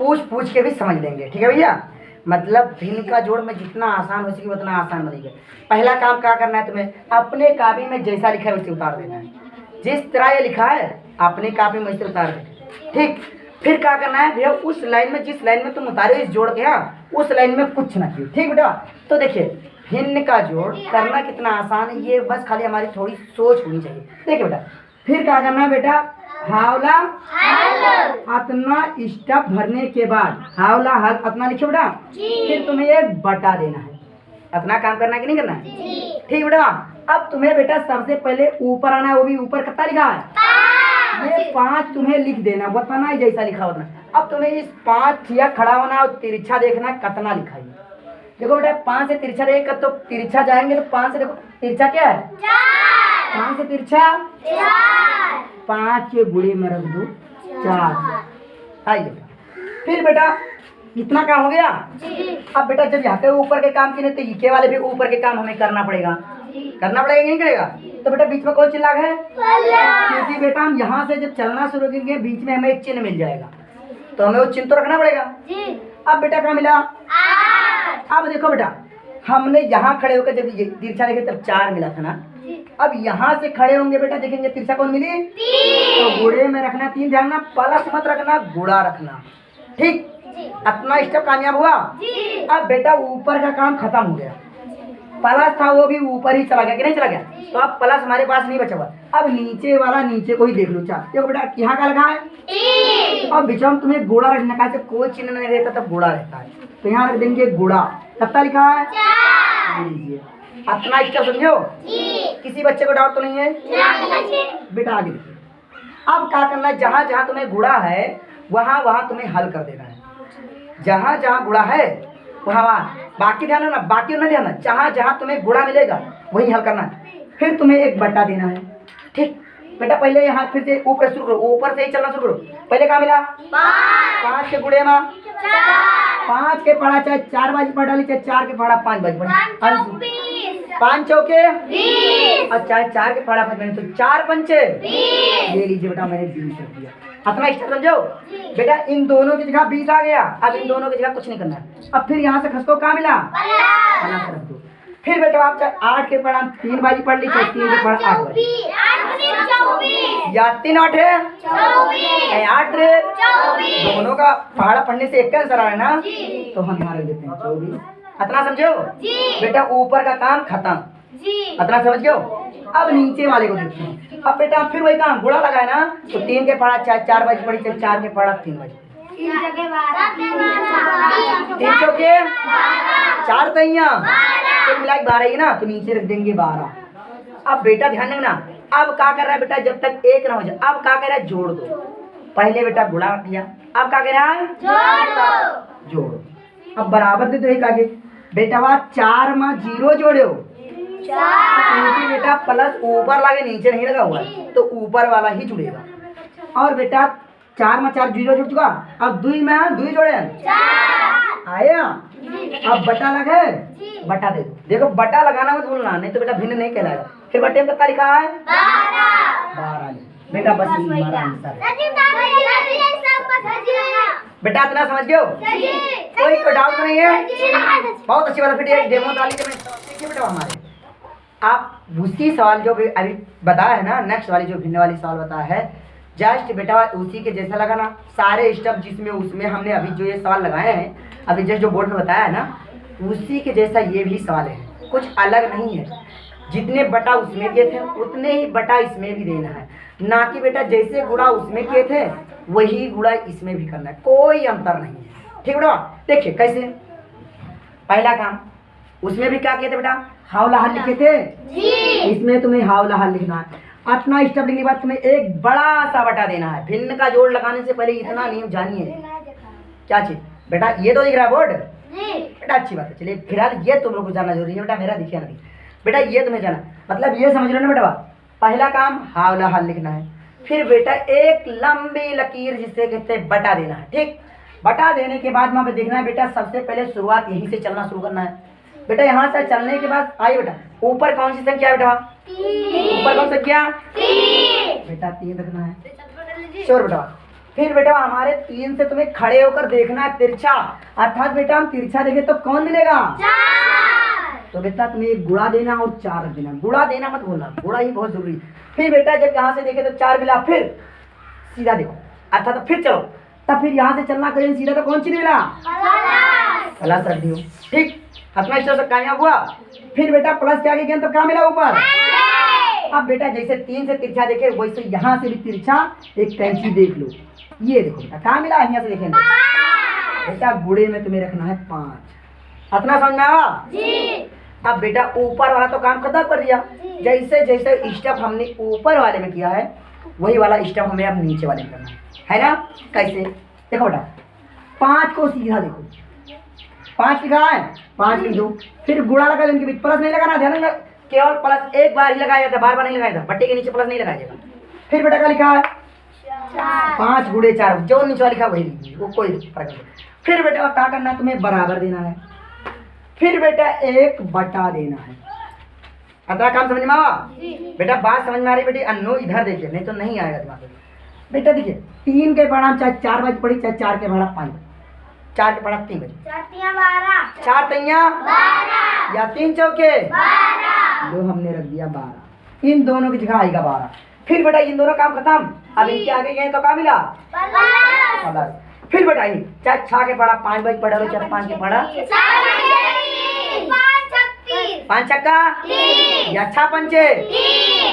पूछ पूछ के भी समझ लेंगे। ठीक है भैया, मतलब भिन्न का जोड़ में जितना आसान हो सके उतना आसान बनेगा। पहला काम क्या करना है तुम्हें, अपने कॉपी में जैसा लिखा है वैसे उतार देना है। जिस तरह ये लिखा है अपने कॉपी में वैसे उतार देना। ठीक, फिर क्या करना है भैया, उस लाइन में जिस लाइन में तुम उतारे इस जोड़ के, हाँ उस लाइन में कुछ ना किए। ठीक बेटा, तो देखिए भिन्न का जोड़ करना कितना आसान है, ये बस खाली हमारी थोड़ी सोच होनी चाहिए। देखिए बेटा, फिर क्या करना है बेटा, हावला अतना स्टप भरने के बाद हावला हल अतना लिखो बेटा, फिर तुम्हें ये बटा देना है। अतना काम करना है कि नहीं करना है? ठीक बेटा, अब तुम्हें बेटा सबसे पहले ऊपर आना है, वो भी ऊपर कितना लिखा है, ये 5 तुम्हें लिख देना, बताना ही जैसा लिखा होता। अब तुम्हें इस 5 या खड़ा होना और तिरछा देखना कितना लिखा है। देखो बेटा 5 से तिरछा देखेगा तो तिरछा जाएंगे तो 5 से देखो तिरछा क्या है, 5 से तिरछा 5 के गुणे में रख दो 4। आइए फिर बेटा इतना काम हो गया। अब बेटा जब यहाँ के ऊपर के काम किए तो ये वाले भी ऊपर के काम हमें करना पड़ेगा कि नहीं करेगा? तो बेटा बीच में कौन चिन्ह लाग है, क्योंकि बेटा हम यहाँ से जब चलना शुरू करेंगे बीच में हमें एक चिन्ह मिल जाएगा, तो हमें वो चिन्ह तो रखना पड़ेगा। अब बेटा क्या मिला, अब देखो बेटा हमने यहाँ खड़े होकर जब तिरछा देखे तब 4 मिला था ना, अब यहाँ से खड़े होंगे बेटा देखेंगे तिरछा कौन मिली, तो गुणे में रखना 3, ध्यान ना प्लस मत रखना, गुणा रखना। ठीक, अपना स्टेप कामयाब हुआ। अब बेटा ऊपर का काम खत्म हो गया, प्लस था वो भी ऊपर ही चला गया कि नहीं चला गया, तो अब प्लस हमारे पास नहीं बचा हुआ। अब नीचे वाला नीचे को ही देख लो, चार देखो बेटा यहाँ का लगा है। अब बीच में तुम्हें गुणा रखना का, कोई चिन्ह नहीं रहता तब गुणा रहता है, तो यहाँ रख देंगे गुणा। कितना लिखा है, लीजिए अपना स्टेप समझो। किसी बच्चे को डाउट तो नहीं है बेटा? आगे देखिए, अब क्या करना है, जहाँ जहाँ तुम्हें गुणा है वहाँ वहाँ तुम्हें हल कर देना है। जहाँ जहाँ गुणा है वहाँ वहाँ, बाकी ध्यान ना, बाकी ना ध्यान, जहाँ जहाँ तुम्हें गुणा मिलेगा वही हल करना है। फिर तुम्हें एक बटा देना है। ठीक बेटा, पहले यहाँ फिर से ऊपर शुरू करो, ऊपर से ही चलना शुरू करो। पहले कहाँ मिला, 5 के गुणे में 5 के पढ़ा, चाहे 4 बाजी पढ़ डाली, चाहे 4 के पढ़ा 5 बाजी पढ़ा, 5 चौके और चाहे 4 के पढ़ा 5 बाजी, तो 4 पंचे। ये लीजिए बेटा मैंने 20 रख दिया। अपना स्टेप समझो बेटा, इन दोनों की जगह 20 आ गया। अब इन दोनों की जगह कुछ नहीं करना है। अब फिर यहाँ से खसको कहाँ मिला, रख दो। फिर बेटा आप चाहे 8 के पढ़ा 3 बाजी पढ़ ली, चाहे 3 के पढ़ा 8 बाजी, या 3 8 है 8 रे, दोनों का पहाड़ा पढ़ने से एक का आंसर आ रहा है ना, तो हम यहाँ रख देते हैं 24। इतना समझो बेटा, ऊपर का काम खत्म। इतना समझ गयो। अब नीचे वाले को देखते हैं। अब बेटा फिर वही काम गुणा लगाए ना, तो 3 के पढ़ा चाहे 4 बाजी पढ़ी, चाहे 4 के पढ़ा 3 बाजी, 3 चौके 4 तैया, तो मिला 12 ही ना, तो नीचे रख देंगे 12। अब बेटा ध्यान रखना, अब क्या कर रहा है बेटा, जब तक एक ना हो जाए, अब क्या कर रहा है, जोड़ दो। पहले बेटा गुणा किया, अब क्या कर रहा है, जोड़ो। अब बराबर दे दो एक आगे। बेटा वह 4 में 0 जोड़ो, क्योंकि बेटा प्लस ऊपर लगे नीचे नहीं लगा हुआ है, तो ऊपर वाला ही जुड़ेगा। और बेटा 4 में 4 0 जुड़ चुका, अब 2 में 2 जोड़े आया। अब बटा लगे, बटा दे दो। देखो बटा लगाना मत भूलना, नहीं तो बेटा भिन्न नहीं कहलाएगा। फिर बटे में कितना लिखा है, 12 बेटा, बस हमारा आंसर बेटा। इतना समझ गए, कोई डाउट नहीं है? बहुत अच्छी बात। फिर डेमो डाली के बेटा हमारे, आप उसी सवाल जो भी अभी बताया है ना, नेक्स्ट वाली जो भिन्न वाली सवाल बताया है, जस्ट बेटा उसी के जैसा लगा ना, सारे स्टेप जिसमें उसमें हमने अभी जो ये सवाल लगाए हैं, अभी जस्ट जो बोर्ड में बताया है ना, उसी के जैसा ये भी सवाल है, कुछ अलग नहीं है। जितने बटा उसमें किए थे उतने ही बटा इसमें भी देना है, ना कि बेटा जैसे गुणा उसमें किए थे वही गुणा इसमें भी करना है, कोई अंतर नहीं है। ठीक बेटा, देखिए कैसे। पहला काम उसमें भी क्या किए थे बेटा, हावला हल लिखे थे, इसमें तुम्हें हावला हल लिखना है। अपना स्टेप लिखने के बाद तुम्हें एक बड़ा सा बटा देना है। भिन्न का जोड़ लगाने से पहले इतना नियम जानिए। क्या चीज बेटा, ये तो दिख रहा है बोर्ड बेटा, अच्छी बात है। चलिए फिलहाल ये तुम लोग को जानना जरूरी है बेटा, मेरा दिखिए नहीं बेटा, ये तुम्हें जाना, मतलब ये समझ लो ना बेटा। पहला काम हावला हल लिखना है, फिर बेटा एक लंबी लकीर जिसे कहते हैं बटा देना है। ठीक, बटा देने के बाद वहाँ पे देखना है बेटा, सबसे पहले शुरुआत यहीं से चलना शुरू करना है बेटा। यहाँ से चलने के बाद आइए बेटा, ऊपर कौन सी संख्या है बेटा, ऊपर कौन संख्या बेटा 3 रखना है। श्योर बेटा, फिर बेटा हमारे 3 से तुम्हें खड़े होकर देखना है तिरछा, अर्थात बेटा हम तिरछा देखे तो कौन मिलेगा? 4। तो बेटा तुम्हें एक गुणा देना और 4 रख देना, गुणा देना मत भूलना, गुणा ही बहुत जरूरी है। फिर बेटा जब यहाँ से देखे तो 4 मिला, फिर सीधा देखो, अर्थात फिर चलो, तब फिर यहाँ से चलना करें सीधा, तो कौन चीज मिला? प्लस रख दियो। ठीक, अपना इस तरह से कामयाब हुआ। फिर बेटा प्लस के आगे गया तो क्या मिला ऊपर? अब बेटा जैसे 3 से तिरछा देखे वैसे यहाँ से भी तिरछा एक कैंची देख लो, ये देखो बेटा कहाँ मिला, यहाँ से देखेंगे बेटा गुड़े में तुम्हें रखना है 5। इतना समझ में आया? अब बेटा ऊपर वाला तो काम खत्म कर दिया, जैसे जैसे स्टेप हमने ऊपर वाले में किया है वही वाला स्टेप हमें अब नीचे वाले में करना है ना? कैसे? देखो बेटा 5 को सीधा देखो, 5 लिखा है, 5 लिख दो, फिर गुणा लगा इनके बीच, प्लस नहीं लगाना, ध्यान रखना केवल प्लस एक बार ही लगाया जाता है, बार बार नहीं लगाया जाता, बट्टे के नीचे प्लस नहीं लगाया जाएगा। फिर बेटा क्या लिखा है? 5 गुणे 4, जो नीचे लिखा वही लिखिए, वो कोई फर्क नहीं। फिर बेटा क्या करना है, तुम्हें बराबर देना है, फिर बेटा 1 बटा देना है। अतः काम समझ में आवा? बेटा बात समझ में आ रही बेटी? अन्नू इधर देखिए, नहीं तो नहीं आएगा दिमाग में। बेटा देखिए 3 के पढ़ा चाहे 4 बजे पढ़ी, चाहे 4 के पढ़ा 5, 4 के पढ़ा 3 बजे, 4 तैया या 3 चौके 2 हमने रख दिया 12, इन दोनों की जगह आएगा 12। फिर बेटा इन दोनों काम खत्म, अब इनके आगे गए तो क्या मिला? प्लस। फिर बेटा ये चाहे 6 के पढ़ा 5 बजे पढ़ा लो, चाहे 5 के पढ़ा 5 छक्का या 6 पंचे,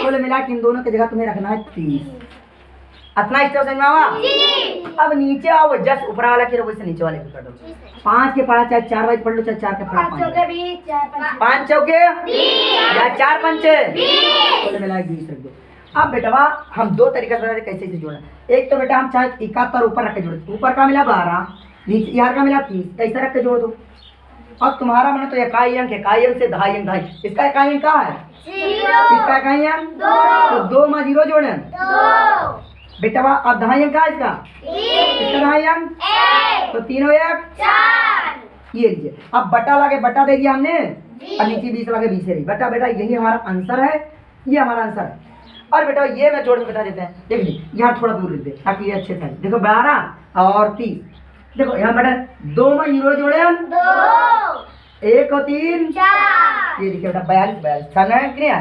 कुल मिला के इन दोनों की जगह तुम्हें रखना है 30। अपना स्टेप समझ में आवा? अब नीचे आओ, जस्ट ऊपर वाला की वैसे नीचे वाले भी कर दो। 5 के पढ़ा चाहे 4 बजे पढ़ लो, चाहे 4 के पढ़ा 5 चौके या 4 पंचे, कुल मिला के 20 रख दो। अब बेटा हम 2 तरीके से कैसे जोड़ना, एक तो बेटा हम चाहे 71 ऊपर रख के जोड़े, ऊपर का मिला 12, नीचे यहाँ का मिला 30, ऐसा रख के जोड़ दो। अब तुम्हारा मन तो इकाई अंक, इकाई अंक से दहाई अंक, दहाई, इसका इकाई अंक कहाँ है? इसका इकाई अंक 2, तो 2 में 0 जोड़े बेटा अब दहाई अंक कहाँ है इसका? इसका दहाई अंक, तो 3 और 1 4, ये लीजिए। अब बटा लगे, बटा दे दिया हमने, और नीचे 20 लगे 20 रही बेटा, बेटा यही हमारा आंसर है, ये हमारा आंसर है। और बेटा ये मैं जोड़ के बता देते हैं, देख लीजिए यहाँ थोड़ा दूर लिख दे ताकि ये अच्छे से देखो 12 और 30, देखो यहाँ बेटा 2 में 0 जोड़े 1 और 3 4, ये देखिए बेटा 42 सन है कि नहीं है?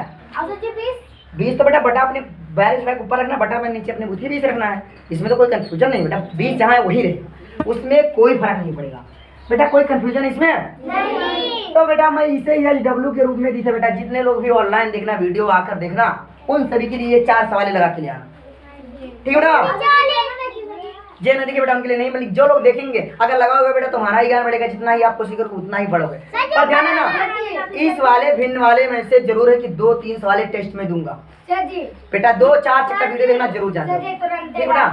20 तो बेटा बटा अपने 42 रख ऊपर रखना, बटा में नीचे अपने बुद्धि 20 रखना है, इसमें तो कोई कंफ्यूजन नहीं बेटा, 20 जहाँ है वही रहे, उसमें कोई फर्क नहीं पड़ेगा बेटा, कोई कंफ्यूजन इसमें नहीं। तो बेटा मैं इसे LW के रूप में दी थे बेटा, जितने लोग भी ऑनलाइन देखना, वीडियो आकर देखना, उन सभी के लिए 4 सवाल लगा के ले आना, ठीक है बेटा? जे नदी के बेटा उनके लिए नहीं, मतलब जो लोग देखेंगे अगर लगाओगे बेटा तुम्हारा ही ज्ञान बढ़ेगा, जितना ही आप कोशिश करोगे उतना ही बढ़ोगे। पर ध्यान है ना, इस वाले भिन्न वाले में से जरूर है कि 2-3 सवाल टेस्ट में दूंगा बेटा, 2-4 चक्कर वीडियो देखना जरूर जाना, ठीक है बेटा?